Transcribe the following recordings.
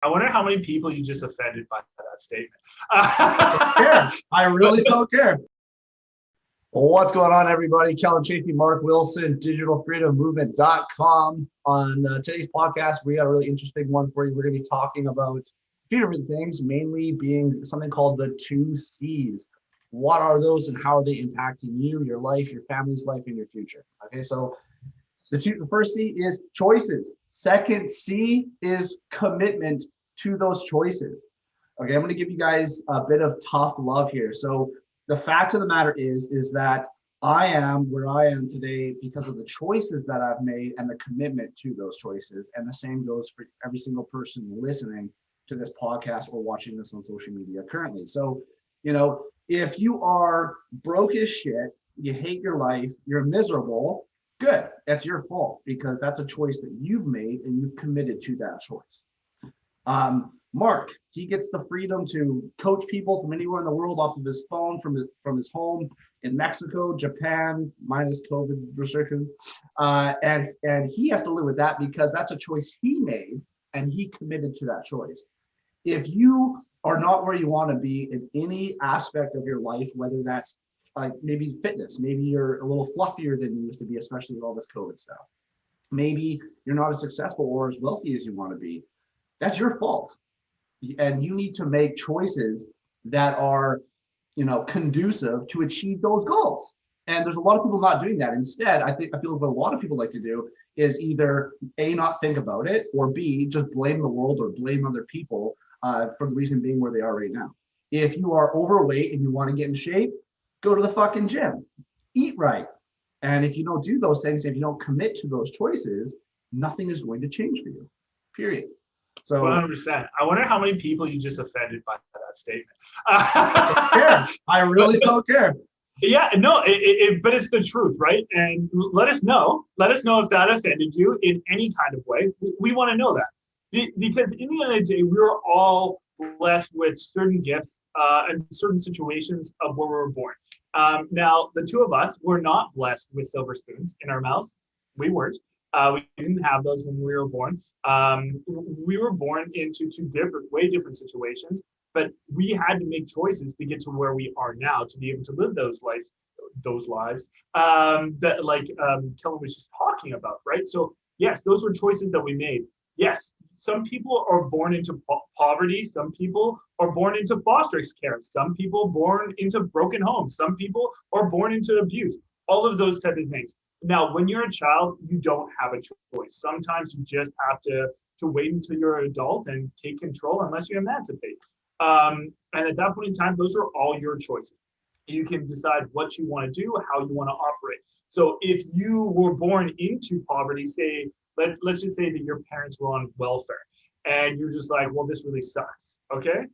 I wonder how many people you just offended by that statement. Don't care. I really don't care. Well, what's going on, everybody? Kelland Mark Wilson, digitalfreedommovement.com. On today's podcast, we got a really interesting one for you. We're going to be talking about a few different things, mainly being something called the 2Cs. What are those and how are they impacting you, your life, your family's life, and your future? Okay, so the first C is choices. Second C is commitment to those choices. Okay, I'm going to give you guys a bit of tough love here. So the fact of the matter is that I am where I am today because of the choices that I've made and the commitment to those choices. And the same goes for every single person listening to this podcast or watching this on social media currently. So, if you are broke as shit, you hate your life, you're miserable, good. That's your fault because that's a choice that you've made and you've committed to that choice. Mark, he gets the freedom to coach people from anywhere in the world off of his phone, from his home in Mexico, Japan, minus COVID restrictions, and he has to live with that because that's a choice he made and he committed to that choice. If you are not where you want to be in any aspect of your life, whether that's like maybe fitness, maybe you're a little fluffier than you used to be, especially with all this COVID stuff. Maybe you're not as successful or as wealthy as you want to be. That's your fault. And you need to make choices that are, conducive to achieve those goals. And there's a lot of people not doing that. Instead, I feel what a lot of people like to do is either A, not think about it, or B, just blame the world or blame other people for the reason being where they are right now. If you are overweight and you want to get in shape, go to the fucking gym, eat right. And if you don't do those things, if you don't commit to those choices, nothing is going to change for you, period. So 100%. I wonder how many people you just offended by that statement. I don't care. I really don't care. Yeah, no, but it's the truth, right? And let us know if that offended you in any kind of way. We want to know that because in the end of the day, we're all blessed with certain gifts and certain situations of where we were born. Now, the two of us were not blessed with silver spoons in our mouths. We weren't. We didn't have those when we were born. We were born into two way different situations, but we had to make choices to get to where we are now to be able to live those lives that Kelland was just talking about, right? So yes, those were choices that we made. Yes, some people are born into poverty. Some people are born into foster care. Some people born into broken homes. Some people are born into abuse. All of those type of things. Now, when you're a child, you don't have a choice. Sometimes you just have to wait until you're an adult and take control unless you emancipate. And at that point in time, those are all your choices. You can decide what you want to do, how you want to operate. So if you were born into poverty, say, let's just say that your parents were on welfare and you're just like, well, this really sucks. Okay.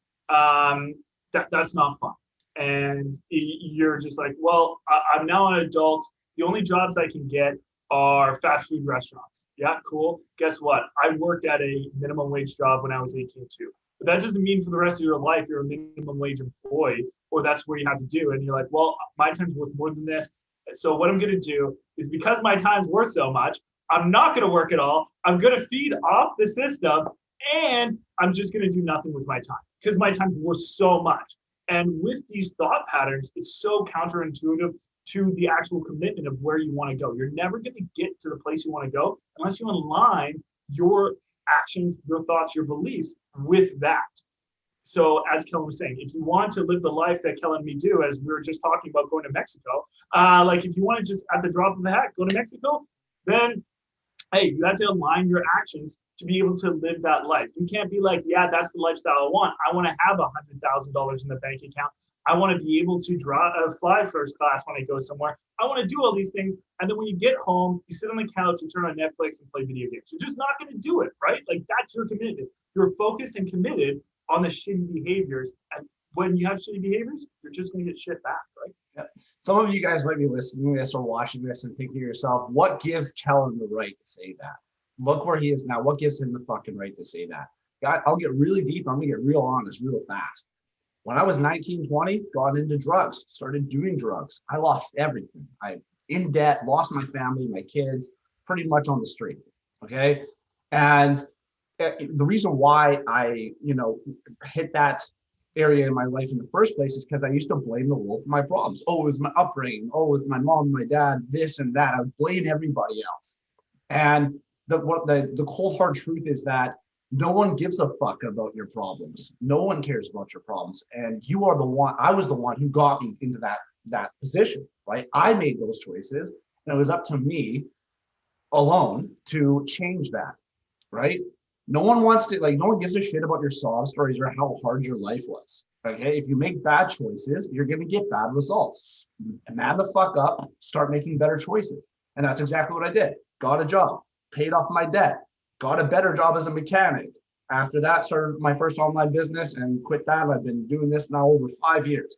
That's not fun. And you're just like, well, I'm now an adult. The only jobs I can get are fast food restaurants. Yeah, cool. Guess what? I worked at a minimum wage job when I was 18 too. But that doesn't mean for the rest of your life you're a minimum wage employee or that's where you have to do. And you're like, well, my time's worth more than this. So what I'm going to do is because my time's worth so much, I'm not going to work at all. I'm going to feed off the system and I'm just going to do nothing with my time because my time's worth so much. And with these thought patterns, it's so counterintuitive to the actual commitment of where you want to go. You're never going to get to the place you want to go unless you align your actions, your thoughts, your beliefs with that. So as Kelland was saying, if you want to live the life that Kelland and me do, as we were just talking about going to Mexico, if you want to just at the drop of a hat go to Mexico, then hey, you have to align your actions to be able to live that life. You can't be like, yeah, that's the lifestyle I want. I want to have $100,000 in the bank account. I want to be able to fly first class when I go somewhere. I want to do all these things. And then when you get home, you sit on the couch, you turn on Netflix and play video games. You're just not going to do it, right? Like that's your commitment. You're focused and committed on the shitty behaviors. And when you have shitty behaviors, you're just going to get shit back, right? Yep. Some of you guys might be listening to this or watching this and thinking to yourself, what gives Kelland the right to say that? Look where he is now. What gives him the fucking right to say that? I'll get really deep. I'm going to get real honest, real fast. When I was 19, 20, got into drugs, started doing drugs. I lost everything. I in debt, lost my family, my kids, pretty much on the street. Okay. And the reason why I, hit that area in my life in the first place is because I used to blame the world for my problems. Oh, it was my upbringing. Oh, it was my mom, my dad, this and that. I would blame everybody else. And the cold hard truth is that no one gives a fuck about your problems. No one cares about your problems. And you are the one, I was the one who got me into that position, right? I made those choices, and it was up to me alone to change that, right? No one wants to, like, no one gives a shit about your sob stories or how hard your life was. Okay. If you make bad choices, you're going to get bad results. Man the fuck up, start making better choices. And that's exactly what I did. Got a job, paid off my debt, got a better job as a mechanic. After that, started my first online business and quit that. I've been doing this now over 5 years.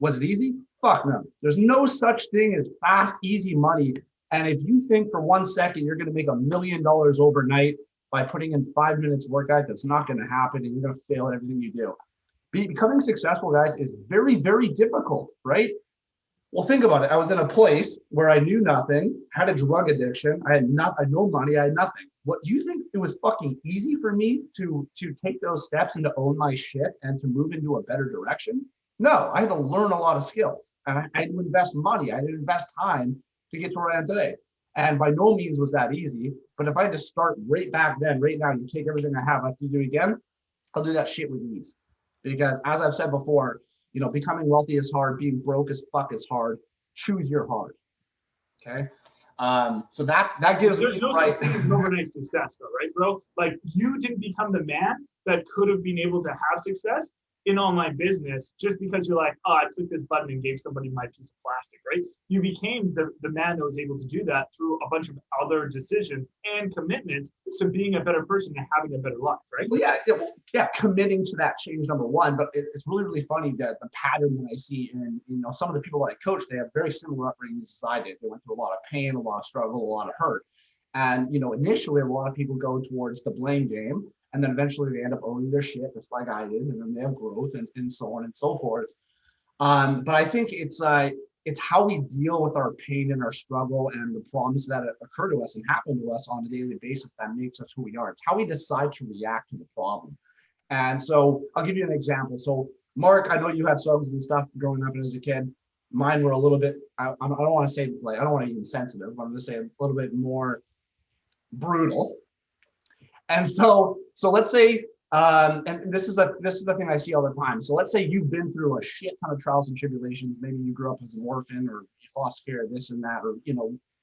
Was it easy? Fuck no. There's no such thing as fast, easy money. And if you think for 1 second you're going to make $1 million overnight by putting in 5 minutes workout, that's not going to happen, and you're going to fail at everything you do. Becoming successful, guys, is very, very difficult, right? Well, think about it. I was in a place where I knew nothing, had a drug addiction. I had no money. I had nothing. What do you think? It was fucking easy for me to take those steps and to own my shit and to move into a better direction? No, I had to learn a lot of skills, and I had to invest money. I had to invest time to get to where I am today. And by no means was that easy. But if I just start right back then, right now, you take everything I have to do again, I'll do that shit with ease. Because as I've said before, becoming wealthy is hard, being broke as fuck is hard. Choose your hard. Okay. So that gives there's me no such thing as an overnight success, though, right, bro? Like, you didn't become the man that could have been able to have success in online business just because you're like, oh, I clicked this button and gave somebody my piece of plastic, right? You became the man that was able to do that through a bunch of other decisions and commitments to being a better person and having a better life, right? Well, yeah, committing to that change, number one. But it's really, really funny that the pattern that I see in some of the people that I coach, they have very similar upbringings as I did. They went through a lot of pain, a lot of struggle, a lot of hurt. And initially, a lot of people go towards the blame game. And then eventually they end up owning their shit, just like I did, and then they have growth and so on and so forth. But I think it's how we deal with our pain and our struggle and the problems that occur to us and happen to us on a daily basis that makes us who we are. It's how we decide to react to the problem. And so I'll give you an example. So Mark, I know you had struggles and stuff growing up as a kid. Mine were a little bit, I don't want to say, like, I don't want to even sensitive, but I'm going to say a little bit more brutal. And so let's say, and this is the thing I see all the time. So let's say you've been through a shit ton of trials and tribulations. Maybe you grew up as an orphan, or you foster care, this and that, or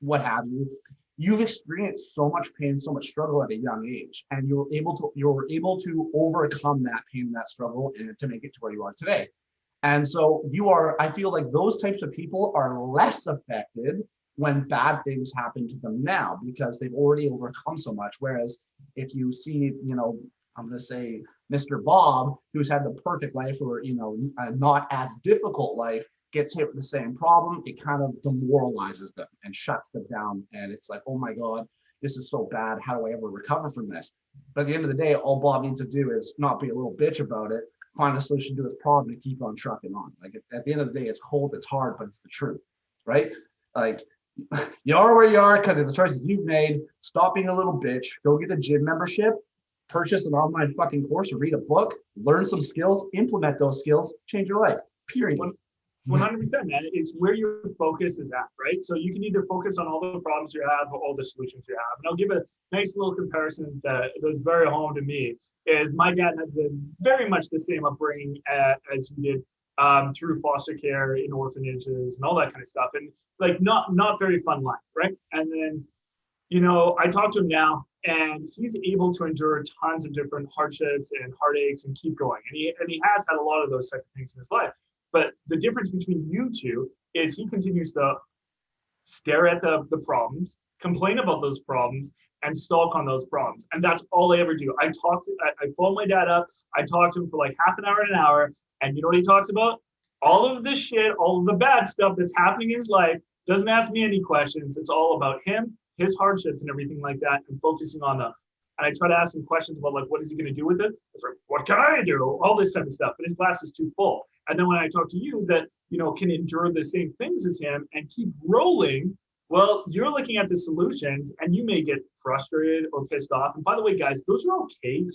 what have you. You've experienced so much pain, so much struggle at a young age, and you're able to overcome that pain and that struggle and to make it to where you are today. And so I feel like those types of people are less affected when bad things happen to them now, because they've already overcome so much. Whereas if you see, I'm going to say Mr. Bob, who's had the perfect life, or, a not as difficult life, gets hit with the same problem, it kind of demoralizes them and shuts them down. And it's like, oh my God, this is so bad. How do I ever recover from this? But at the end of the day, all Bob needs to do is not be a little bitch about it, find a solution to his problem, and keep on trucking on. Like, at the end of the day, it's cold, it's hard, but it's the truth, right? Like, you are where you are because of the choices you've made. Stop being a little bitch. Go get a gym membership, purchase an online fucking course, or read a book, learn some skills, implement those skills, change your life. Period. 100%, man. It's where your focus is at, right? So you can either focus on all the problems you have or all the solutions you have. And I'll give a nice little comparison that's very home to me. Is my dad had very much the same upbringing as you did, through foster care in orphanages and all that kind of stuff, and like not very fun life, right? And then I talk to him now, and he's able to endure tons of different hardships and heartaches and keep going, and he has had a lot of those type of things in his life. But the difference between you two is he continues to stare at the problems, complain about those problems, and stalk on those problems. And that's all I ever do. I phone my dad up, I talk to him for like half an hour and an hour, and you know what he talks about? All of the shit, all of the bad stuff that's happening in his life. Doesn't ask me any questions. It's all about him, his hardships and everything like that, and focusing on them. And I try to ask him questions about, like, what is he going to do with it? It's like, what can I do? All this type of stuff. But his glass is too full. And then when I talk to you that, can endure the same things as him and keep rolling, Well, you're looking at the solutions and you may get frustrated or pissed off. And by the way, guys, those are okay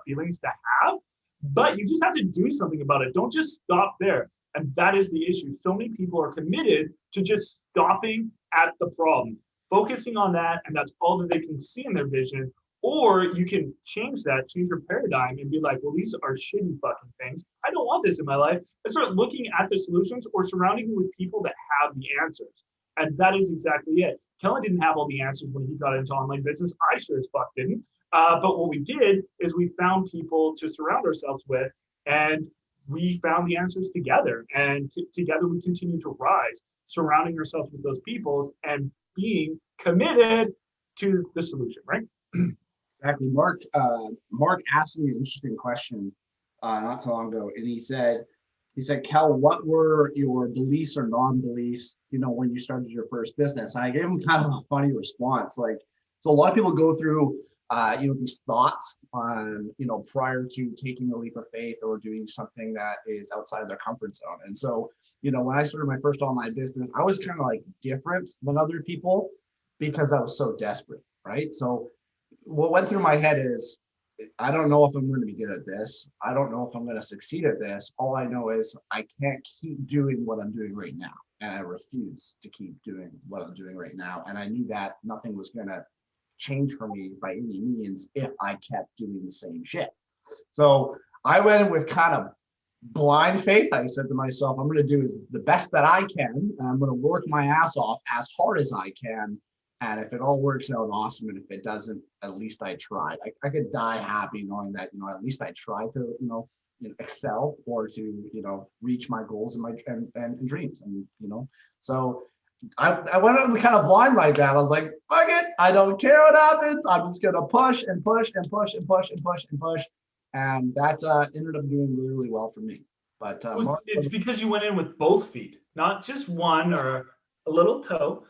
feelings to have, but you just have to do something about it. Don't just stop there. And that is the issue. So many people are committed to just stopping at the problem, focusing on that, and that's all that they can see in their vision. Or you can change that, change your paradigm, and be like, well, these are shitty fucking things. I don't want this in my life. And start looking at the solutions or surrounding you with people that have the answers. And that is exactly it. Kelland didn't have all the answers when he got into online business. I sure as fuck didn't. But what we did is we found people to surround ourselves with, and we found the answers together. And together we continue to rise, surrounding ourselves with those people and being committed to the solution, right? Exactly. Mark asked me an interesting question not so long ago, and he said, Kel, what were your beliefs or non-beliefs, when you started your first business? And I gave him kind of a funny response. Like, so a lot of people go through, these thoughts on, prior to taking a leap of faith or doing something that is outside of their comfort zone. And so, when I started my first online business, I was kind of like different than other people because I was so desperate, right? So what went through my head is, I don't know if I'm going to be good at this. I don't know if I'm going to succeed at this. All I know is I can't keep doing what I'm doing right now. And I refuse to keep doing what I'm doing right now. And I knew that nothing was going to change for me by any means if I kept doing the same shit. So I went in with kind of blind faith. I said to myself, I'm going to do the best that I can. And I'm going to work my ass off as hard as I can. And if it all works out, awesome. And if it doesn't, at least I tried. I could die happy knowing that, at least I tried to, excel or to, reach my goals and my and dreams. And, so I went in kind of blind like that. I was like, fuck it. I don't care what happens. I'm just going to push and push and push and push and push and push. And that ended up doing really, really well for me. But it's because you went in with both feet, not just one or a little toe.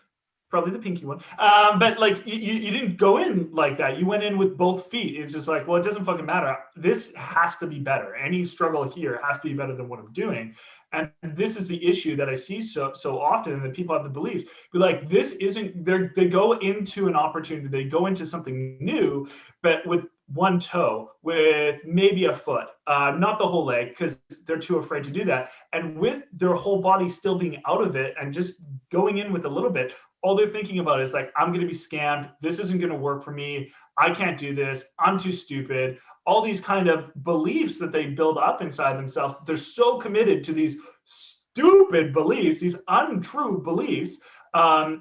Probably the pinky one. But like you didn't go in like that. You went in with both feet. It's just like, well, it doesn't fucking matter. This has to be better. Any struggle here has to be better than what I'm doing. And this is the issue that I see so often, and that people have the belief. Be like, this isn't. They go into an opportunity. They go into something new, but with one toe, with maybe a foot, not the whole leg, because they're too afraid to do that. And with their whole body still being out of it and just going in with a little bit, all they're thinking about is like, I'm going to be scammed. This isn't going to work for me. I can't do this. I'm too stupid. All these kind of beliefs that they build up inside themselves. They're so committed to these stupid beliefs, these untrue beliefs,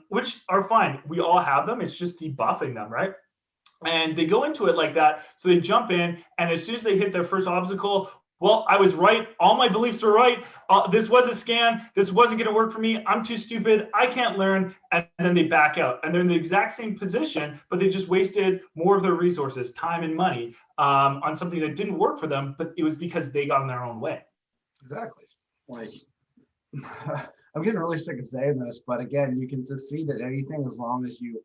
which are fine. We all have them. It's just debuffing them, right? And they go into it like that. So they jump in, and as soon as they hit their first obstacle, well, I was right. All my beliefs were right. This was a scam. This wasn't going to work for me. I'm too stupid. I can't learn. And then they back out. And they're in the exact same position, but they just wasted more of their resources, time and money on something that didn't work for them, but it was because they got in their own way. Exactly. Like, I'm getting really sick of saying this, but again, you can succeed at anything as long as you,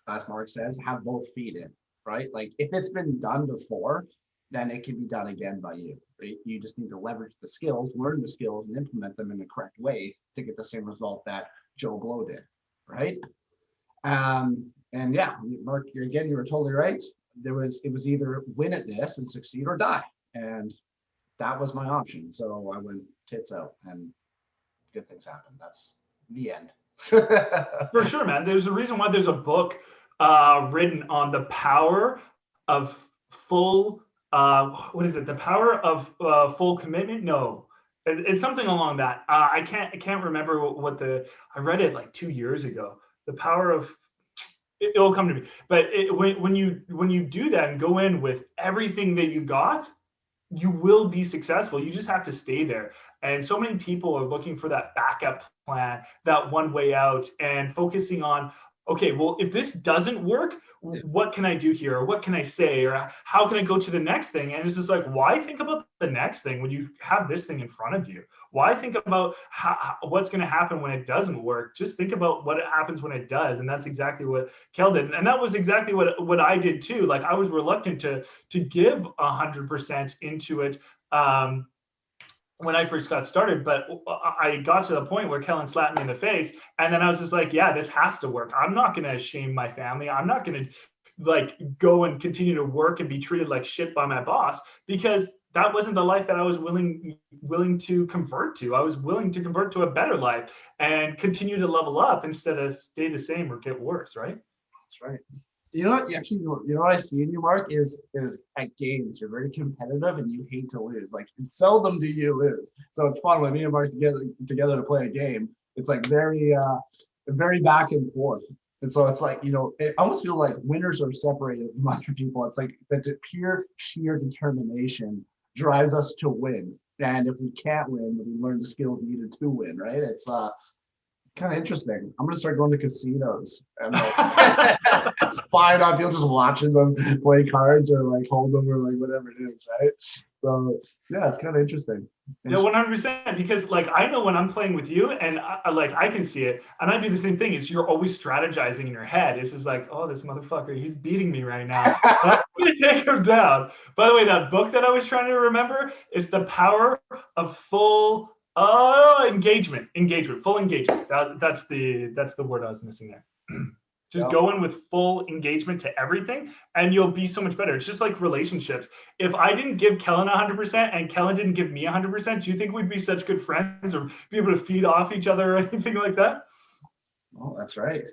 as Mark says, have both feet in, right? Like if it's been done before, then it can be done again by you. Right? You just need to leverage the skills, learn the skills, and implement them in the correct way to get the same result that Joe Blow did, right? And yeah, Mark, you were totally right. It was either win at this and succeed or die, and that was my option. So I went tits out, and good things happened. That's the end. For sure, man. There's a reason why there's a book written on the power of full. What is it? The power of full commitment? No, it's something along that. I can't remember what I read it like 2 years ago. The power of it will come to me. But when you do that and go in with everything that you got, you will be successful. You just have to stay there. And so many people are looking for that backup plan, that one way out, and focusing on, okay, well, if this doesn't work, what can I do here? Or what can I say? Or how can I go to the next thing? And it's just like, why think about the next thing when you have this thing in front of you? Why think about what's going to happen when it doesn't work? Just think about what happens when it does. And that's exactly what Kel did. And that was exactly what I did too. Like I was reluctant to give 100% into it. when I first got started, but I got to the point where Kelland slapped me in the face, and then I was just like, yeah, this has to work. I'm not going to shame my family. I'm not going to like go and continue to work and be treated like shit by my boss, because that wasn't the life that I was willing to convert to. I was willing to convert to a better life and continue to level up instead of stay the same or get worse, right? That's right. You know what? Actually, you know what I see in you, Mark, is at games you're very competitive and you hate to lose. Like, seldom do you lose. So it's fun when me and Mark together to play a game. It's like very back and forth. And so it's like, you know, it almost feels like winners are separated from other people. It's like that pure sheer determination drives us to win. And if we can't win, then we learn the skills needed to win, right? It's kind of interesting. I'm gonna start going to casinos and like spying on people, just watching them play cards or like hold them or like whatever it is, right? So yeah, it's kind of interesting. Yeah, 100%. Because like I know when I'm playing with you, and I can see it, and I do the same thing. Is you're always strategizing in your head. It's just like, oh, this motherfucker, he's beating me right now. I'm gonna take him down. By the way, that book that I was trying to remember is The Power of Full engagement, full engagement. That's the word I was missing there. Just go in with full engagement to everything, and you'll be so much better. It's just like relationships. If I didn't give Kelland 100% and Kelland didn't give me 100%, do you think we'd be such good friends or be able to feed off each other or anything like that? Oh, that's right.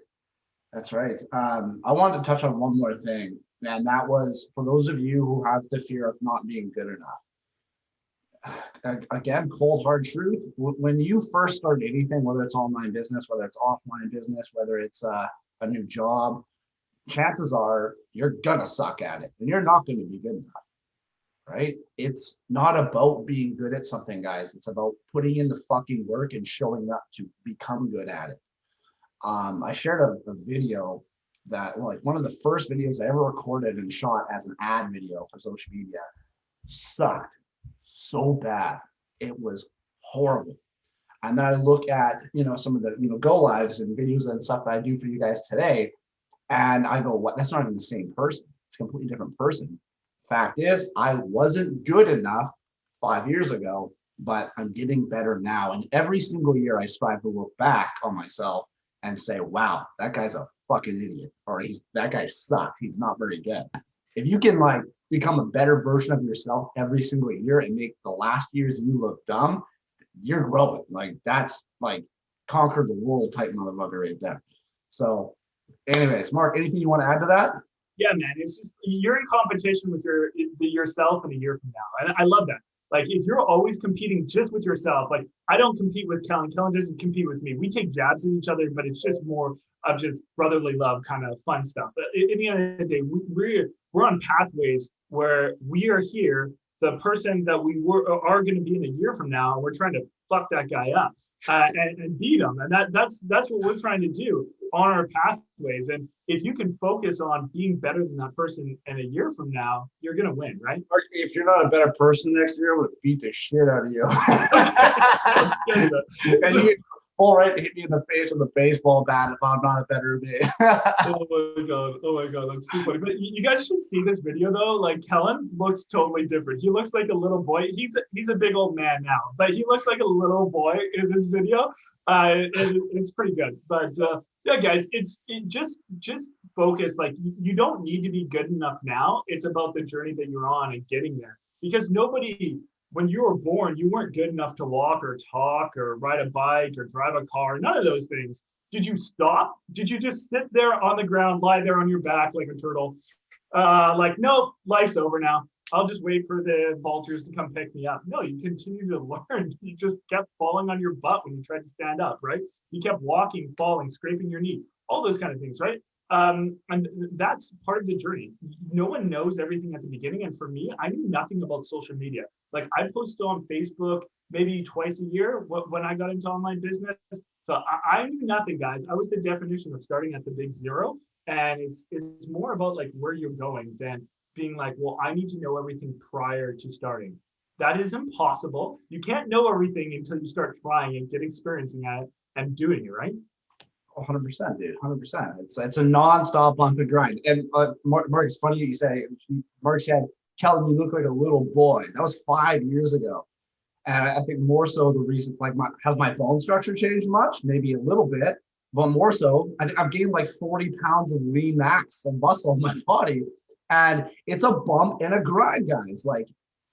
That's right. I wanted to touch on one more thing, and that was for those of you who have the fear of not being good enough. Again, cold hard truth. When you first start anything, whether it's online business, whether it's offline business, whether it's a new job, chances are you're gonna suck at it and you're not going to be good enough, right? It's not about being good at something, guys. It's about putting in the fucking work and showing up to become good at it. I shared a video that, like, one of the first videos I ever recorded and shot as an ad video for social media. Sucked so bad. It was horrible. And then I look at, you know, some of the, you know, go lives and videos and stuff that I do for you guys today. And I go, what? That's not even the same person. It's a completely different person. Fact is, I wasn't good enough 5 years ago, but I'm getting better now. And every single year I strive to look back on myself and say, wow, that guy's a fucking idiot. Or that guy sucked. He's not very good. If you can like become a better version of yourself every single year and make the last years you look dumb, you're growing. Like, that's like conquer the world type motherfucker right there. So anyways, Mark, anything you want to add to that? Yeah, man, it's just you're in competition with yourself in a year from now, and I love that. Like, if you're always competing just with yourself, like I don't compete with Kelland. Kelland doesn't compete with me. We take jabs at each other, but it's just more of just brotherly love, kind of fun stuff. But in the end of the day, we're on pathways where we are here. The person that we are going to be in a year from now, and we're trying to fuck that guy up and beat him, and that's what we're trying to do on our pathways. And if you can focus on being better than that person in a year from now, you're going to win, right? If you're not a better person next year, I'm going to beat the shit out of you. And you full right to hit me in the face with a baseball bat if I'm not a better me. Oh my god, that's too funny. But you guys should see this video though. Like, Kelland looks totally different. He looks like a little boy. He's a big old man now, but he looks like a little boy in this video. It's pretty good. But yeah, guys, just focus. Like, you don't need to be good enough now. It's about the journey that you're on and getting there. Because when you were born, you weren't good enough to walk or talk or ride a bike or drive a car, none of those things. Did you stop? Did you just sit there on the ground, lie there on your back like a turtle? Like, nope, life's over now. I'll just wait for the vultures to come pick me up. No, you continue to learn. You just kept falling on your butt when you tried to stand up, right? You kept walking, falling, scraping your knee, all those kind of things, right? And that's part of the journey. No one knows everything at the beginning. And for me, I knew nothing about social media. Like, I posted on Facebook maybe twice a year when I got into online business. So I knew nothing, guys. I was the definition of starting at the big zero. And it's more about like where you're going than being like, well, I need to know everything prior to starting. That is impossible. You can't know everything until you start trying and get experiencing at it and doing it, right? 100%, dude. 100%. It's a non-stop bump and grind. And Mark, it's funny you say. Mark said, "Kelland, you look like a little boy." That was 5 years ago. And I think more so the reason, like, has my bone structure changed much? Maybe a little bit, but more so, I think I've gained like 40 pounds of lean mass and muscle in my body. And it's a bump and a grind, guys. Like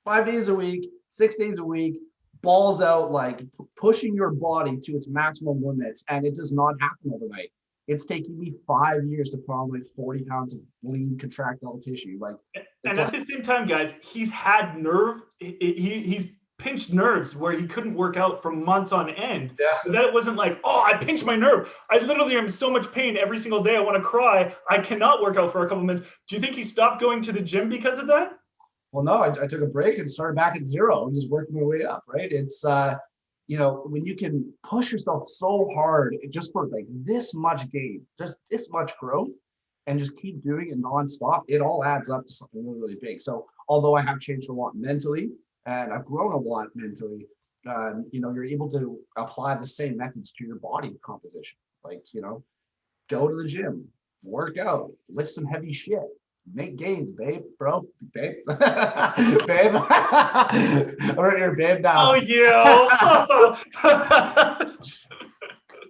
5 days a week, 6 days a week, balls out, like pushing your body to its maximum limits. And it does not happen overnight. It's taking me 5 years to put on like 40 pounds of lean contractile tissue. Like, and at the same time, guys, he's had he's pinched nerves where he couldn't work out for months on end. Yeah. But that it wasn't like, oh, I pinched my nerve. I literally am in so much pain every single day. I want to cry. I cannot work out for a couple minutes. Do you think he stopped going to the gym because of that? Well, no, I took a break and started back at zero and just working my way up, right? It's, when you can push yourself so hard just for like this much gain, just this much growth, and just keep doing it nonstop, it all adds up to something really, really big. So although I have changed a lot mentally and I've grown a lot mentally, you're able to apply the same methods to your body composition. Like, go to the gym, work out, lift some heavy shit, make gains, babe. I'm right here, babe, now. Oh, yeah.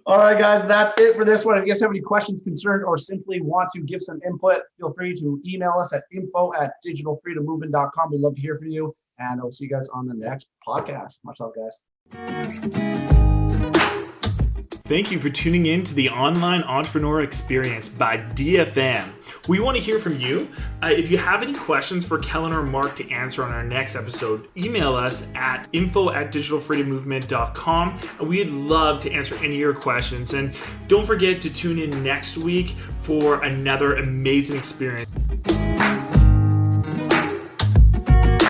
All right, guys, that's it for this one. If you guys have any questions, concerns, or simply want to give some input, feel free to email us at info@digitalfreedommovement.com. We'd love to hear from you, and I'll see you guys on the next podcast. Much love, guys. Thank you for tuning in to the Online Entrepreneur Experience by DFM. We want to hear from you. If you have any questions for Kelland or Mark to answer on our next episode, email us at info@digitalfreedommovement.com. We'd love to answer any of your questions. And don't forget to tune in next week for another amazing experience.